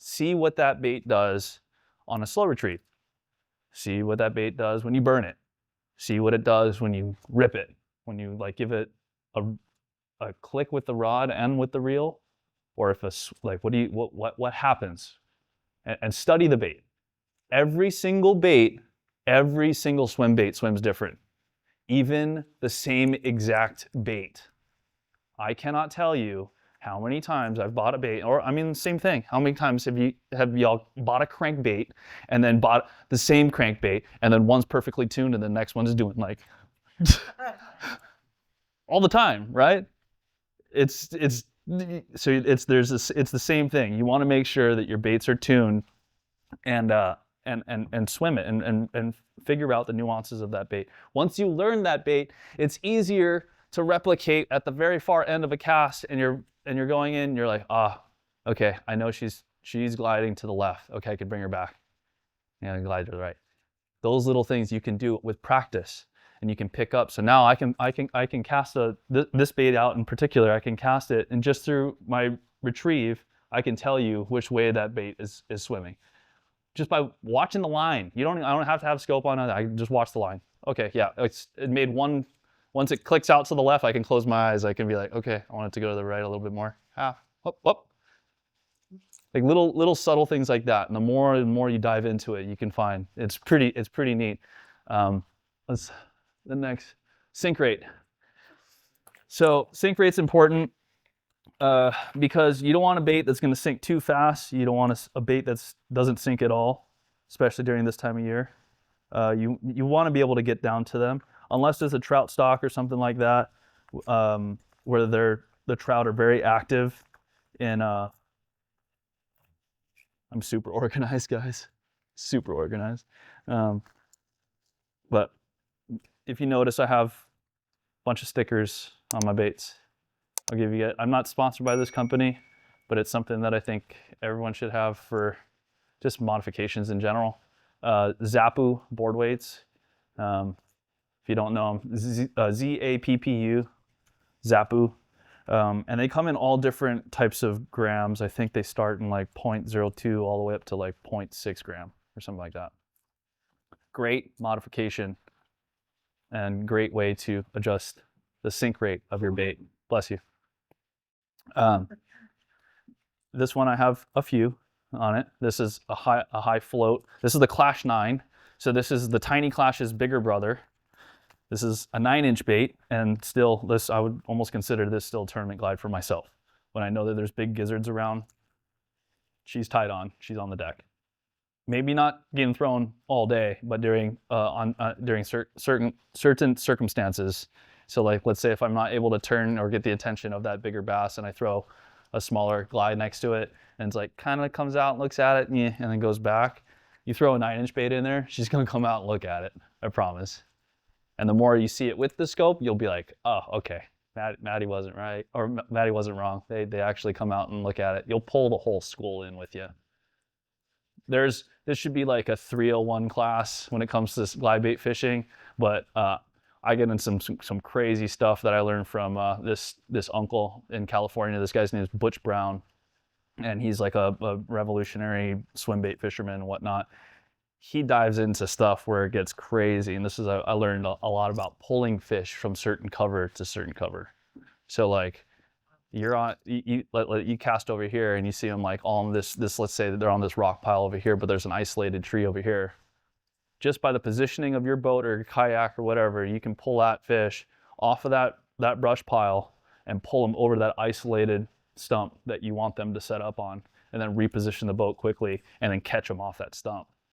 See what that bait does on a slow retrieve. See what that bait does when you burn it. See what it does when you rip it, when you like give it a click with the rod and with the reel, or if what happens, and study the bait. Every single bait, every single swim bait swims different. Even the same exact bait. I cannot tell you how many times I've bought a bait, or I mean, same thing. How many times have y'all bought a crankbait and then bought the same crankbait and then one's perfectly tuned and the next one's doing like all the time, right? It's the same thing. You want to make sure that your baits are tuned and swim it and figure out the nuances of that bait. Once you learn that bait, it's easier to replicate at the very far end of a cast, and you're going in, you're like, okay, I know she's gliding to the left. Okay, I could bring her back. Yeah, glide to the right. Those little things you can do with practice, and you can pick up. So now I can cast this bait out in particular. I can cast it, and just through my retrieve, I can tell you which way that bait is swimming, just by watching the line. I don't have to have scope on it. I can just watch the line. Okay, yeah, it made one. Once it clicks out to the left, I can close my eyes. I can be like, okay, I want it to go to the right a little bit more. Half, whoop, whoop. Like little subtle things like that. And the more and more you dive into it, you can find it's pretty neat. The next, sink rate. So sink rate's important because you don't want a bait that's going to sink too fast. You don't want a bait that doesn't sink at all, especially during this time of year. You want to be able to get down to them. Unless there's a trout stock or something like that, where the trout are very active in, I'm super organized, guys, super organized. But if you notice, I have a bunch of stickers on my baits. I'll give you, I'm not sponsored by this company, but it's something that I think everyone should have for just modifications in general. Zappu board weights. If you don't know them, Z-A-P-P-U, Zappu. And they come in all different types of grams. I think they start in like 0.02 all the way up to like 0.6 gram or something like that. Great modification and great way to adjust the sink rate of your bait. Bless you. This one I have a few on it. This is a high float. This is the Clash 9. So this is the Tiny Clash's bigger brother. This is a 9-inch bait, and still, I would almost consider this still a tournament glide for myself. When I know that there's big gizzards around, she's tied on, she's on the deck. Maybe not getting thrown all day, but during certain circumstances. So like, let's say if I'm not able to turn or get the attention of that bigger bass, and I throw a smaller glide next to it, and it's like kind of comes out and looks at it, and then goes back. You throw a 9-inch bait in there, she's gonna come out and look at it, I promise. And the more you see it with the scope, you'll be like, oh, okay, Matty wasn't right, or Matty wasn't wrong. They actually come out and look at it. You'll pull the whole school in with you. This should be like a 301 class when it comes to glide bait fishing, but I get in some crazy stuff that I learned from this uncle in California. This guy's name is Butch Brown, and he's like a revolutionary swim bait fisherman and whatnot. He dives into stuff where it gets crazy, and I learned a lot about pulling fish from certain cover to certain cover. So like you cast over here and you see them like all on this, let's say that they're on this rock pile over here, but there's an isolated tree over here. Just by the positioning of your boat or kayak or whatever, you can pull that fish off of that brush pile and pull them over to that isolated stump that you want them to set up on, and then reposition the boat quickly and then catch them off that stump.